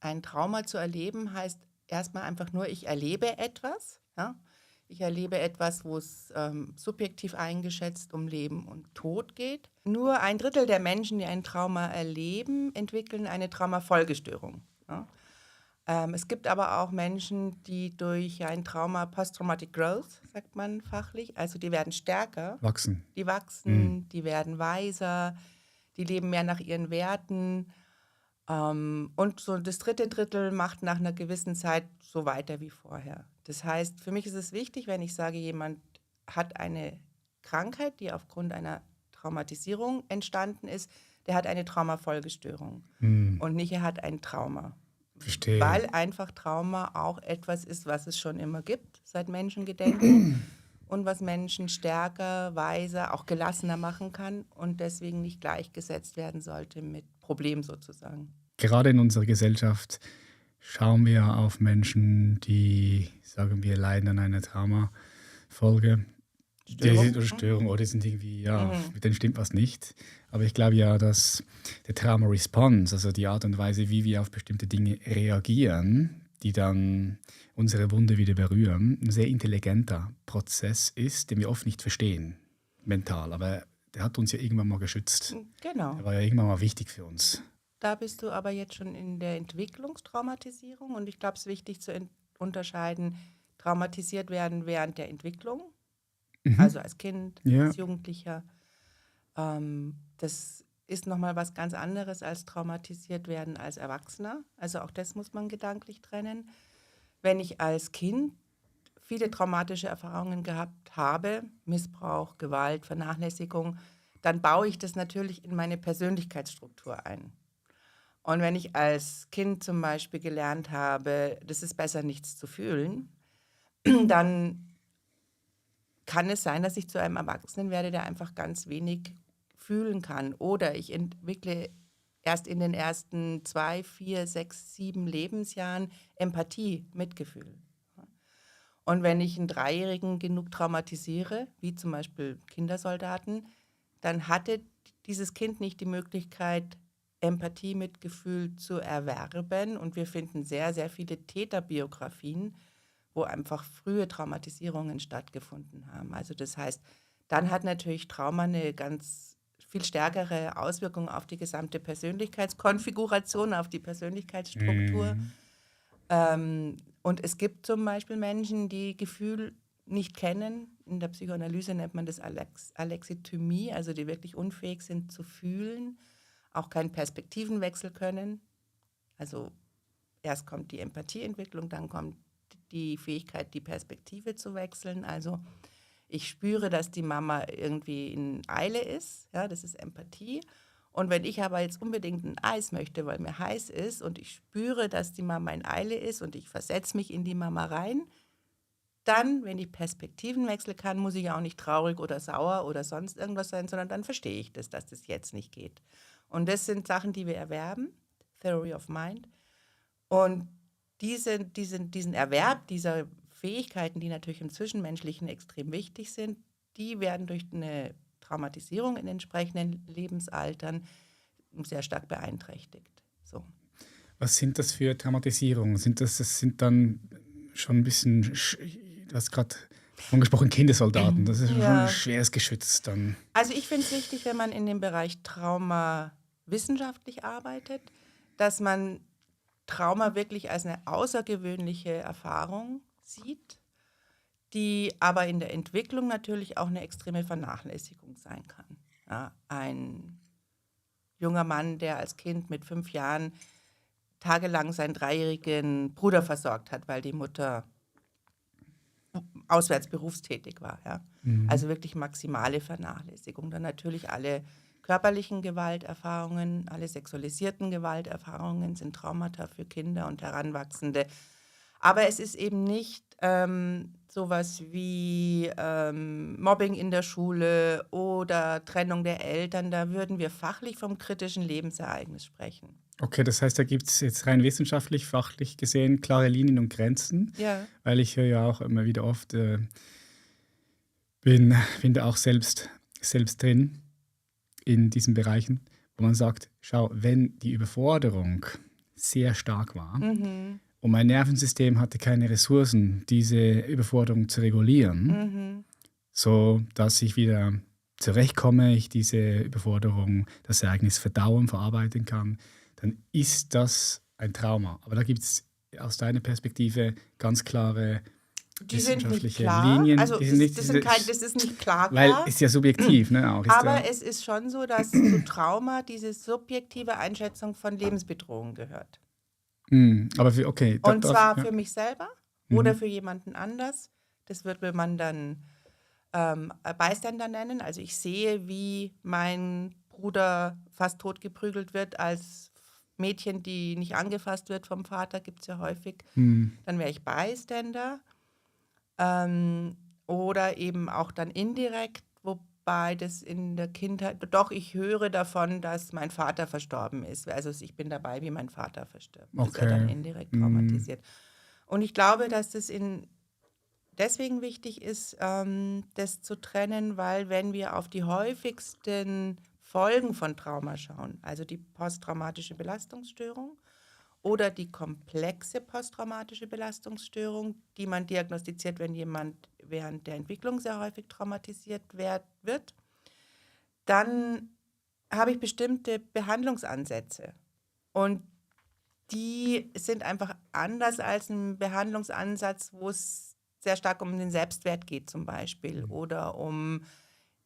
ein Trauma zu erleben heißt erstmal einfach nur, ich erlebe etwas. Ja? Ich erlebe etwas, wo es subjektiv eingeschätzt um Leben und Tod geht. Nur ein Drittel der Menschen, die ein Trauma erleben, entwickeln eine Traumafolgestörung. Ja? Es gibt aber auch Menschen, die durch ein Trauma Post-Traumatic Growth, sagt man fachlich, also die werden stärker, Wachsen. die Mhm. wachsen, die werden weiser, die leben mehr nach ihren Werten. Und so das dritte Drittel macht nach einer gewissen Zeit so weiter wie vorher. Das heißt, für mich ist es wichtig, wenn ich sage, jemand hat eine Krankheit, die aufgrund einer Traumatisierung entstanden ist, der hat eine Traumafolgestörung Mhm. und nicht er hat ein Trauma. Verstehe. Weil einfach Trauma auch etwas ist, was es schon immer gibt, seit Menschengedenken und was Menschen stärker, weiser, auch gelassener machen kann und deswegen nicht gleichgesetzt werden sollte mit Problem sozusagen. Gerade in unserer Gesellschaft schauen wir auf Menschen, die, sagen wir, leiden an einer Traumafolge. Die sind Störung? oder Störung oder die sind irgendwie, ja, Mhm. mit denen stimmt was nicht. Aber ich glaube ja, dass der Trauma-Response, also die Art und Weise, wie wir auf bestimmte Dinge reagieren, die dann unsere Wunde wieder berühren, ein sehr intelligenter Prozess ist, den wir oft nicht verstehen, mental. Aber der hat uns ja irgendwann mal geschützt. Der Genau. war ja irgendwann mal wichtig für uns. Da bist du aber jetzt schon in der Entwicklungstraumatisierung und ich glaube, es ist wichtig zu unterscheiden, traumatisiert werden während der Entwicklung, Mhm. also als Kind, Ja. als Jugendlicher. Das ist noch mal was ganz anderes als traumatisiert werden als Erwachsener. Also auch das muss man gedanklich trennen. Wenn ich als Kind viele traumatische Erfahrungen gehabt habe, Missbrauch, Gewalt, Vernachlässigung, dann baue ich das natürlich in meine Persönlichkeitsstruktur ein. Und wenn ich als Kind zum Beispiel gelernt habe, das ist besser, nichts zu fühlen, dann kann es sein, dass ich zu einem Erwachsenen werde, der einfach ganz wenig fühlen kann. Oder ich entwickle erst in den ersten 2, 4, 6, 7 Lebensjahren Empathie, Mitgefühl. Und wenn ich einen Dreijährigen genug traumatisiere, wie zum Beispiel Kindersoldaten, dann hatte dieses Kind nicht die Möglichkeit, Empathie, Mitgefühl zu erwerben. Und wir finden sehr, sehr viele Täterbiografien, wo einfach frühe Traumatisierungen stattgefunden haben. Also das heißt, dann hat natürlich Trauma eine ganz viel stärkere Auswirkung auf die gesamte Persönlichkeitskonfiguration, auf die Persönlichkeitsstruktur. Mhm. Und es gibt zum Beispiel Menschen, die Gefühl nicht kennen. In der Psychoanalyse nennt man das Alexithymie, also die wirklich unfähig sind zu fühlen, auch keinen Perspektivenwechsel können. Also erst kommt die Empathieentwicklung, dann kommt die Fähigkeit, die Perspektive zu wechseln. Also ich spüre, dass die Mama irgendwie in Eile ist, ja, das ist Empathie. Und wenn ich aber jetzt unbedingt ein Eis möchte, weil mir heiß ist und ich spüre, dass die Mama in Eile ist und ich versetze mich in die Mama rein, dann, wenn ich Perspektiven wechseln kann, muss ich auch nicht traurig oder sauer oder sonst irgendwas sein, sondern dann verstehe ich das, dass das jetzt nicht geht. Und das sind Sachen, die wir erwerben, Theory of Mind. Und diesen Erwerb dieser Fähigkeiten, die natürlich im Zwischenmenschlichen extrem wichtig sind, die werden durch eine Traumatisierung in entsprechenden Lebensaltern sehr stark beeinträchtigt. So. Was sind das für Traumatisierungen? Das sind dann schon ein bisschen, du hast gerade angesprochen, Kindersoldaten. Das ist schon ein Ja, schweres Geschütz dann. also ich finde es wichtig, wenn man in dem Bereich Trauma wissenschaftlich arbeitet, dass man Trauma wirklich als eine außergewöhnliche Erfahrung sieht, die aber in der Entwicklung natürlich auch eine extreme Vernachlässigung sein kann. Ja, ein junger Mann, der als Kind mit 5 Jahren tagelang seinen dreijährigen Bruder versorgt hat, weil die Mutter auswärts berufstätig war. Ja. Mhm. Also wirklich maximale Vernachlässigung. Dann natürlich alle körperlichen Gewalterfahrungen, alle sexualisierten Gewalterfahrungen sind Traumata für Kinder und Heranwachsende. Aber es ist eben nicht sowas wie Mobbing in der Schule oder Trennung der Eltern. Da würden wir fachlich vom kritischen Lebensereignis sprechen. Okay, das heißt, da gibt es jetzt rein wissenschaftlich, fachlich gesehen klare Linien und Grenzen, Ja, weil ich höre ja auch immer wieder oft, bin da auch selbst drin in diesen Bereichen, wo man sagt, schau, wenn die Überforderung sehr stark war. Mhm. Und mein Nervensystem hatte keine Ressourcen, diese Überforderung zu regulieren, Mhm. so dass ich wieder zurechtkomme, ich diese Überforderung, das Ereignis verdauen, verarbeiten kann, dann ist das ein Trauma. Aber da gibt es aus deiner Perspektive ganz klare Die sind nicht wissenschaftliche klar. Linien. Also Die sind nicht, das ist nicht klar weil klar. ist ja subjektiv, ne? Auch ist ja, Aber es ist schon so, dass zu Trauma diese subjektive Einschätzung von Lebensbedrohung gehört. aber okay, Und zwar ja. für mich selber oder Mhm. für jemanden anders. Das würde man dann Bystander nennen. Also ich sehe, wie mein Bruder fast totgeprügelt wird als Mädchen, die nicht angefasst wird vom Vater, gibt es ja häufig. Mhm. Dann wäre ich Bystander. Oder eben auch dann indirekt, wobei das in der Kindheit, doch ich höre davon, dass mein Vater verstorben ist. Also ich bin dabei, wie mein Vater verstirbt. Das wäre dann Okay. indirekt Mhm. traumatisiert. Und ich glaube, dass das deswegen wichtig ist, das zu trennen, weil wenn wir auf die häufigsten Folgen von Trauma schauen, also die posttraumatische Belastungsstörung oder die komplexe posttraumatische Belastungsstörung, die man diagnostiziert, wenn jemand während der Entwicklung sehr häufig traumatisiert wird, dann habe ich bestimmte Behandlungsansätze. Und die sind einfach anders als ein Behandlungsansatz, wo es sehr stark um den Selbstwert geht zum Beispiel oder um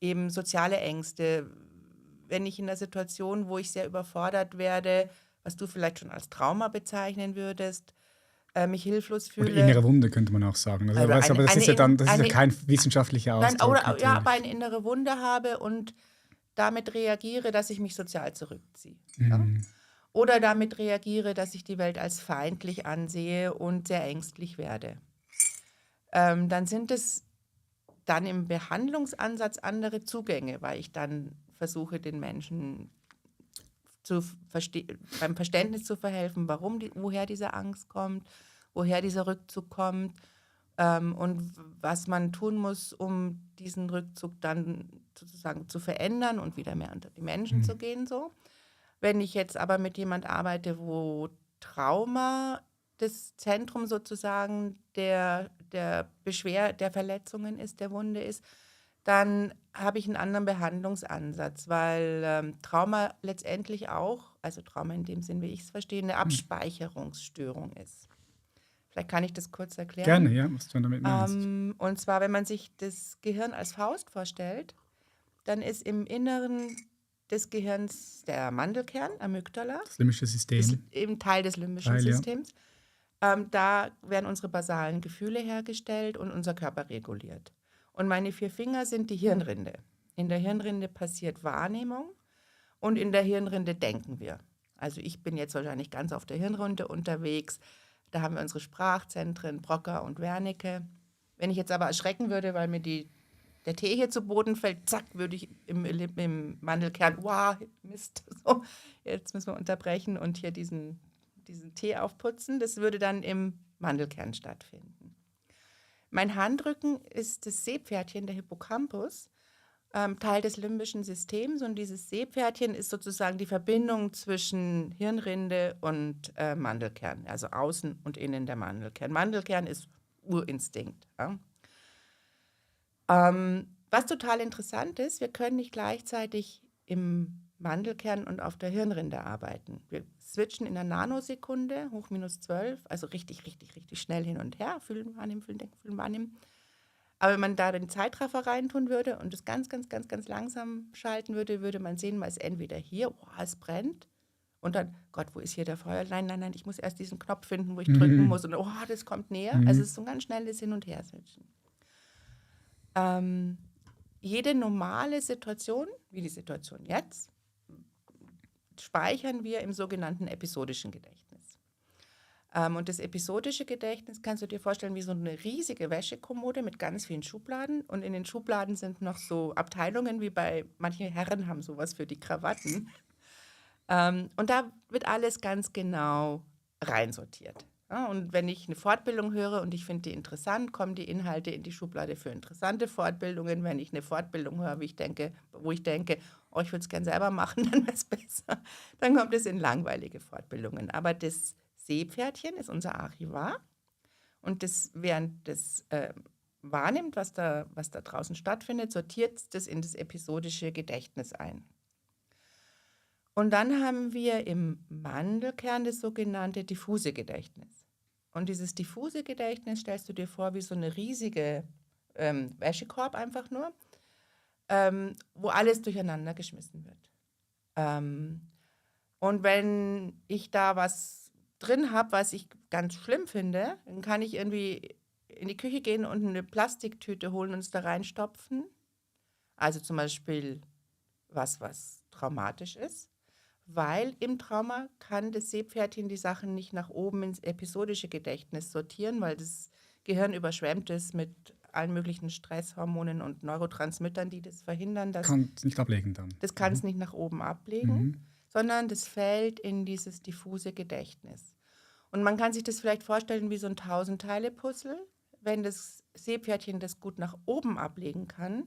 eben soziale Ängste. Wenn ich in einer Situation, wo ich sehr überfordert werde, was du vielleicht schon als Trauma bezeichnen würdest, mich hilflos Oder fühle, innere Wunde könnte man auch sagen. Also, also weißt, du, aber das ist ja dann, das ist ja eine kein wissenschaftlicher nein, Ausdruck oder ja, aber natürlich. eine innere Wunde habe und damit reagiere, dass ich mich sozial zurückziehe. Ja? Mhm. Oder damit reagiere, dass ich die Welt als feindlich ansehe und sehr ängstlich werde. Dann sind es dann im Behandlungsansatz andere Zugänge, weil ich dann versuche, den Menschen beim Verständnis zu verhelfen, woher diese Angst kommt, woher dieser Rückzug kommt und was man tun muss, um diesen Rückzug dann sozusagen zu verändern und wieder mehr unter die Menschen zu gehen. So. Wenn ich jetzt aber mit jemand arbeite, wo Trauma das Zentrum sozusagen der Verletzungen ist, der Wunde ist, dann habe ich einen anderen Behandlungsansatz, weil Trauma letztendlich auch, also Trauma in dem Sinn, wie ich es verstehe, eine Abspeicherungsstörung ist. Vielleicht kann ich das kurz erklären. Gerne, ja, was du damit meinst. Und zwar, wenn man sich das Gehirn als Faust vorstellt, dann ist im Inneren des Gehirns der Mandelkern, Amygdala, Das limbische ist System. eben Teil des limbischen Teil, ja. Systems. Da werden unsere basalen Gefühle hergestellt und unser Körper reguliert. Und meine 4 Finger sind die Hirnrinde. In der Hirnrinde passiert Wahrnehmung und in der Hirnrinde denken wir. Also ich bin jetzt wahrscheinlich ganz auf der Hirnrinde unterwegs. Da haben wir unsere Sprachzentren, Broca und Wernicke. Wenn ich jetzt aber erschrecken würde, weil mir der Tee hier zu Boden fällt, zack, würde ich im Mandelkern, wow, Mist, so, jetzt müssen wir unterbrechen und hier diesen Tee aufputzen. Das würde dann im Mandelkern stattfinden. Mein Handrücken ist das Seepferdchen, der Hippocampus, Teil des limbischen Systems. Und dieses Seepferdchen ist sozusagen die Verbindung zwischen Hirnrinde und Mandelkern, also außen und innen der Mandelkern. Mandelkern ist Urinstinkt. Ja? Was total interessant ist, wir können nicht gleichzeitig im Mandelkern und auf der Hirnrinde arbeiten. Wir switchen in einer Nanosekunde, hoch -12, also richtig, richtig, richtig schnell hin und her, fühlen, wahrnehmen, fühlen, denken, fühlen, wahrnehmen. Aber wenn man da den Zeitraffer reintun würde und es ganz, ganz, ganz, ganz langsam schalten würde, würde man sehen, man ist entweder hier, oh, es brennt, und dann, Gott, wo ist hier der Feuer? Nein, nein, nein, ich muss erst diesen Knopf finden, wo ich drücken muss. Und oh, das kommt näher. Also es ist so ein ganz schnelles Hin- und Her-Switchen. Jede normale Situation, wie die Situation jetzt, speichern wir im sogenannten episodischen Gedächtnis. Und das episodische Gedächtnis kannst du dir vorstellen wie so eine riesige Wäschekommode mit ganz vielen Schubladen. Und in den Schubladen sind noch so Abteilungen, wie bei manchen Herren haben sowas für die Krawatten. Und da wird alles ganz genau reinsortiert. Ja, und wenn ich eine Fortbildung höre und ich finde die interessant, kommen die Inhalte in die Schublade für interessante Fortbildungen. Wenn ich eine Fortbildung höre, wo ich denke, oh, ich würde es gern selber machen, dann wäre es besser. Dann kommt es in langweilige Fortbildungen. Aber das Seepferdchen ist unser Archivar und das, während das wahrnimmt, was da draußen stattfindet, sortiert das in das episodische Gedächtnis ein. Und dann haben wir im Mandelkern das sogenannte diffuse Gedächtnis. Und dieses diffuse Gedächtnis stellst du dir vor wie so eine riesige Wäschekorb einfach nur, wo alles durcheinander geschmissen wird. Und wenn ich da was drin habe, was ich ganz schlimm finde, dann kann ich irgendwie in die Küche gehen und eine Plastiktüte holen und es da reinstopfen. Also zum Beispiel was traumatisch ist. Weil im Trauma kann das Seepferdchen die Sachen nicht nach oben ins episodische Gedächtnis sortieren, weil das Gehirn überschwemmt ist mit allen möglichen Stresshormonen und Neurotransmittern, die das verhindern. Kann es nicht ablegen dann. Das kann es nicht nach oben ablegen, sondern das fällt in dieses diffuse Gedächtnis. Und man kann sich das vielleicht vorstellen wie so ein 1000-Teile-Puzzle. Wenn das Seepferdchen das gut nach oben ablegen kann,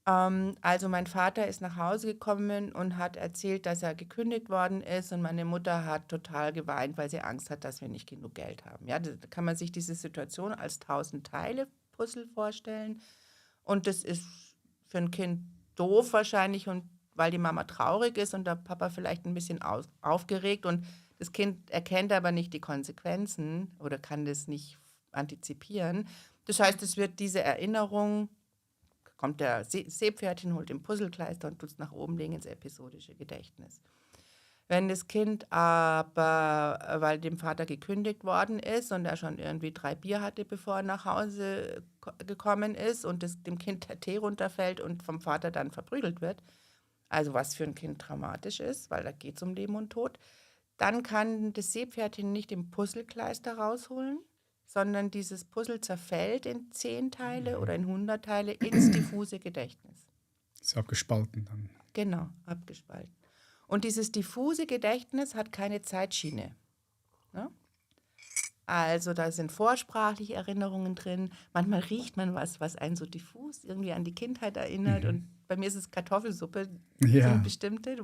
also mein Vater ist nach Hause gekommen und hat erzählt, dass er gekündigt worden ist und meine Mutter hat total geweint, weil sie Angst hat, dass wir nicht genug Geld haben. Ja, da kann man sich diese Situation als 1000-Teile-Puzzle vorstellen und das ist für ein Kind doof wahrscheinlich und weil die Mama traurig ist und der Papa vielleicht ein bisschen aufgeregt und das Kind erkennt aber nicht die Konsequenzen oder kann das nicht antizipieren. Das heißt, es wird diese Erinnerung kommt der Seepferdchen, holt den Puzzlekleister und tut es nach oben legen ins episodische Gedächtnis. Wenn das Kind aber, weil dem Vater gekündigt worden ist und er schon irgendwie 3 Bier hatte, bevor er nach Hause gekommen ist und dem Kind der Tee runterfällt und vom Vater dann verprügelt wird, also was für ein Kind traumatisch ist, weil da geht es um Leben und Tod, dann kann das Seepferdchen nicht den Puzzlekleister rausholen, sondern dieses Puzzle zerfällt in 10 Teile oder in 100 Teile ins diffuse Gedächtnis. Ist abgespalten dann. Genau, abgespalten. Und dieses diffuse Gedächtnis hat keine Zeitschiene. Ne? Also da sind vorsprachliche Erinnerungen drin. Manchmal riecht man was einen so diffus irgendwie an die Kindheit erinnert. Und bei mir ist es Kartoffelsuppe, so eine bestimmte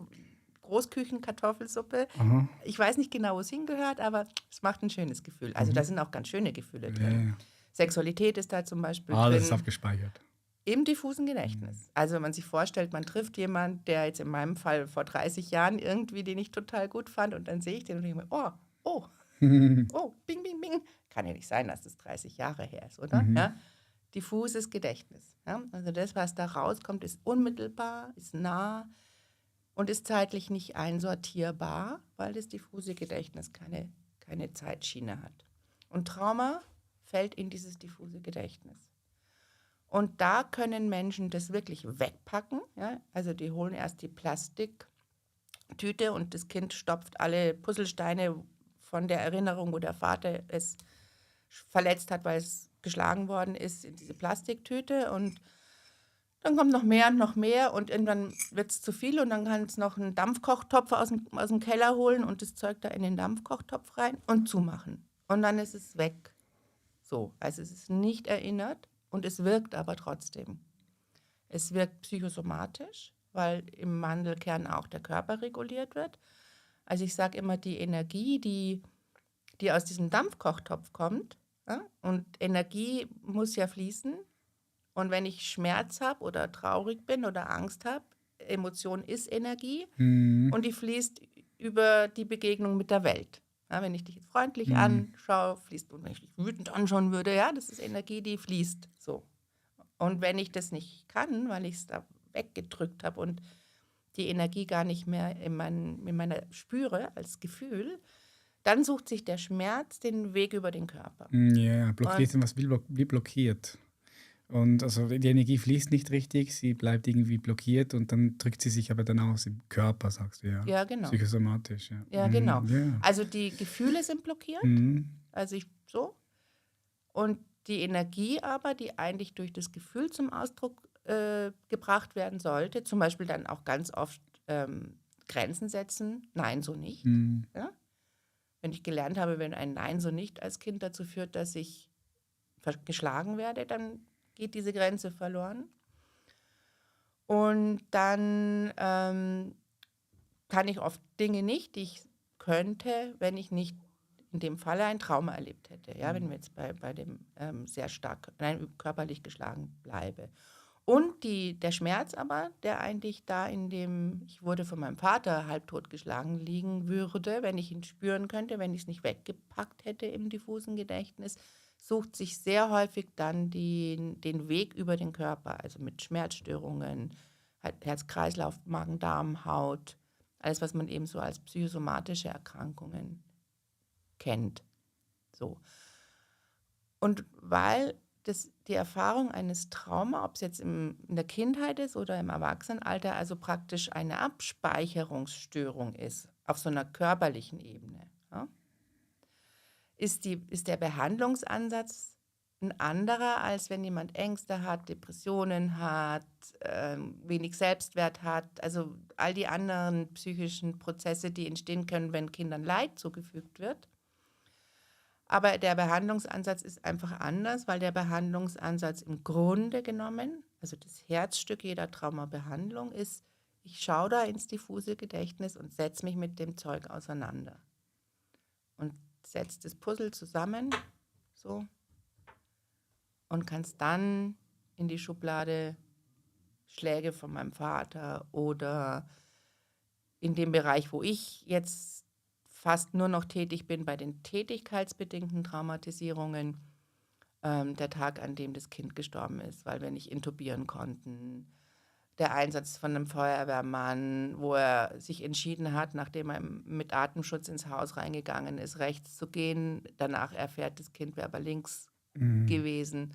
Großküchenkartoffelsuppe. Aha. Ich weiß nicht genau, wo es hingehört, aber es macht ein schönes Gefühl. Also da sind auch ganz schöne Gefühle drin. Ja. Sexualität ist da zum Beispiel Alles drin. ist abgespeichert. Im diffusen Gedächtnis. Also wenn man sich vorstellt, man trifft jemanden, der jetzt in meinem Fall vor 30 Jahren irgendwie, den ich total gut fand und dann sehe ich den und denke mir, oh, bing, bing, bing. Kann ja nicht sein, dass das 30 Jahre her ist, oder? Ja? Diffuses Gedächtnis. Ja? Also das, was da rauskommt, ist unmittelbar, ist nah und ist zeitlich nicht einsortierbar, weil das diffuse Gedächtnis keine Zeitschiene hat. Und Trauma fällt in dieses diffuse Gedächtnis. Und da können Menschen das wirklich wegpacken. Ja? Also die holen erst die Plastiktüte und das Kind stopft alle Puzzlesteine von der Erinnerung, wo der Vater es verletzt hat, weil es geschlagen worden ist, in diese Plastiktüte. Und dann kommt noch mehr und irgendwann wird es zu viel und dann kann es noch einen Dampfkochtopf aus dem Keller holen und das Zeug da in den Dampfkochtopf rein und zumachen. Und dann ist es weg. So, also es ist nicht erinnert und es wirkt aber trotzdem. Es wirkt psychosomatisch, weil im Mandelkern auch der Körper reguliert wird. Also ich sage immer, die Energie, die aus diesem Dampfkochtopf kommt, ja, und Energie muss ja fließen. Und wenn ich Schmerz habe oder traurig bin oder Angst habe, Emotion ist Energie und die fließt über die Begegnung mit der Welt. Ja, wenn ich dich jetzt freundlich anschaue, fließt, und wenn ich dich wütend anschauen würde, ja, das ist Energie, die fließt so. Und wenn ich das nicht kann, weil ich es da weggedrückt habe und die Energie gar nicht mehr in meiner spüre als Gefühl, dann sucht sich der Schmerz den Weg über den Körper. Ja, blockiert was wie blockiert. Und also die Energie fließt nicht richtig, sie bleibt irgendwie blockiert und dann drückt sie sich aber dann aus im Körper, sagst du, ja. Ja, genau. Psychosomatisch, ja. Ja, genau. Ja. Also die Gefühle sind blockiert, also so. Und die Energie aber, die eigentlich durch das Gefühl zum Ausdruck gebracht werden sollte, zum Beispiel dann auch ganz oft Grenzen setzen, nein, so nicht. Ja? Wenn ich gelernt habe, wenn ein Nein, so nicht als Kind dazu führt, dass ich geschlagen werde, dann geht diese Grenze verloren. Und dann kann ich oft Dinge nicht, die ich könnte, wenn ich nicht in dem Falle ein Trauma erlebt hätte. Ja, wenn wir jetzt bei dem sehr stark körperlich geschlagen bleibe. Und der Schmerz aber, der eigentlich da ich wurde von meinem Vater halbtot geschlagen liegen würde, wenn ich ihn spüren könnte, wenn ich es nicht weggepackt hätte im diffusen Gedächtnis, sucht sich sehr häufig dann den Weg über den Körper, also mit Schmerzstörungen, Herz-Kreislauf, Magen-Darm, Haut, alles, was man eben so als psychosomatische Erkrankungen kennt. So. Und weil die Erfahrung eines Trauma, ob es jetzt in der Kindheit ist oder im Erwachsenenalter, also praktisch eine Abspeicherungsstörung ist, auf so einer körperlichen Ebene, ja, ist der Behandlungsansatz ein anderer, als wenn jemand Ängste hat, Depressionen hat, wenig Selbstwert hat, also all die anderen psychischen Prozesse, die entstehen können, wenn Kindern Leid zugefügt wird. Aber der Behandlungsansatz ist einfach anders, weil der Behandlungsansatz im Grunde genommen, also das Herzstück jeder Traumabehandlung ist, ich schaue da ins diffuse Gedächtnis und setze mich mit dem Zeug auseinander. Und setze das Puzzle zusammen, so, und kann es dann in die Schublade Schläge von meinem Vater oder in dem Bereich, wo ich jetzt fast nur noch tätig bin, bei den tätigkeitsbedingten Traumatisierungen, der Tag, an dem das Kind gestorben ist, weil wir nicht intubieren konnten. Der Einsatz von einem Feuerwehrmann, wo er sich entschieden hat, nachdem er mit Atemschutz ins Haus reingegangen ist, rechts zu gehen. Danach erfährt, das Kind wäre aber links gewesen.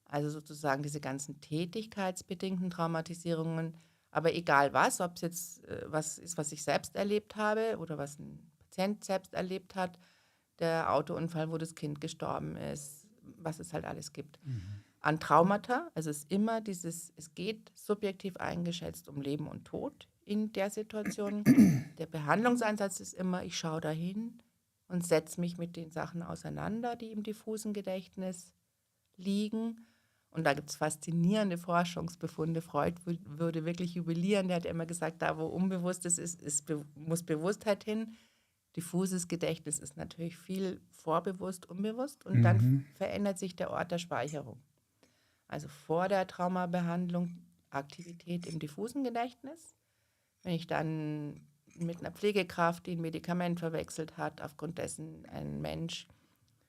Also sozusagen diese ganzen tätigkeitsbedingten Traumatisierungen. Aber egal was, ob es jetzt was ist, was ich selbst erlebt habe oder was ein Patient selbst erlebt hat, der Autounfall, wo das Kind gestorben ist, was es halt alles gibt. An Traumata, also es ist immer es geht subjektiv eingeschätzt um Leben und Tod in der Situation. Der Behandlungsansatz ist immer, ich schaue dahin und setze mich mit den Sachen auseinander, die im diffusen Gedächtnis liegen. Und da gibt es faszinierende Forschungsbefunde. Freud würde wirklich jubilieren. Der hat immer gesagt, da wo Unbewusstes ist, muss Bewusstheit hin. Diffuses Gedächtnis ist natürlich viel vorbewusst, unbewusst. Und dann verändert sich der Ort der Speicherung. Also vor der Traumabehandlung Aktivität im diffusen Gedächtnis. Wenn ich dann mit einer Pflegekraft, die ein Medikament verwechselt hat, aufgrund dessen ein Mensch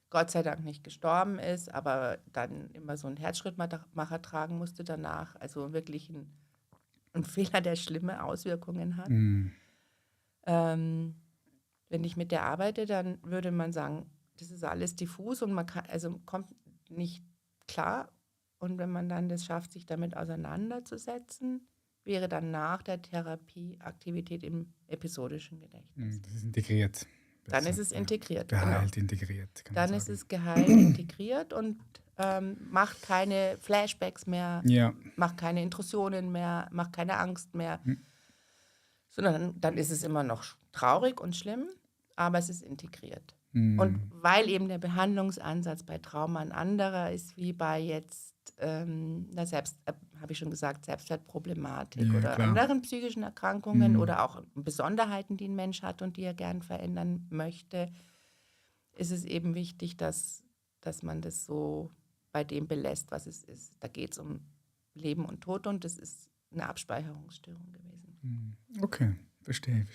Gott sei Dank nicht gestorben ist, aber dann immer so einen Herzschrittmacher tragen musste danach. Also wirklich ein Fehler, der schlimme Auswirkungen hat. Wenn ich mit der arbeite, dann würde man sagen, das ist alles diffus und kommt nicht klar. Und wenn man dann das schafft, sich damit auseinanderzusetzen, wäre dann nach der Therapie Aktivität im episodischen Gedächtnis. Das ist integriert. Dann ist es integriert. Geheilt integriert. Dann ist es geheilt integriert und macht keine Flashbacks mehr, macht keine Intrusionen mehr, macht keine Angst mehr, sondern dann ist es immer noch traurig und schlimm, aber es ist integriert. Und weil eben der Behandlungsansatz bei Trauma ein anderer ist, wie bei jetzt, habe ich schon gesagt, Selbstwertproblematik oder anderen psychischen Erkrankungen oder auch Besonderheiten, die ein Mensch hat und die er gern verändern möchte, ist es eben wichtig, dass man das so bei dem belässt, was es ist. Da geht es um Leben und Tod und das ist eine Abspeicherungsstörung gewesen. Okay, verstehe.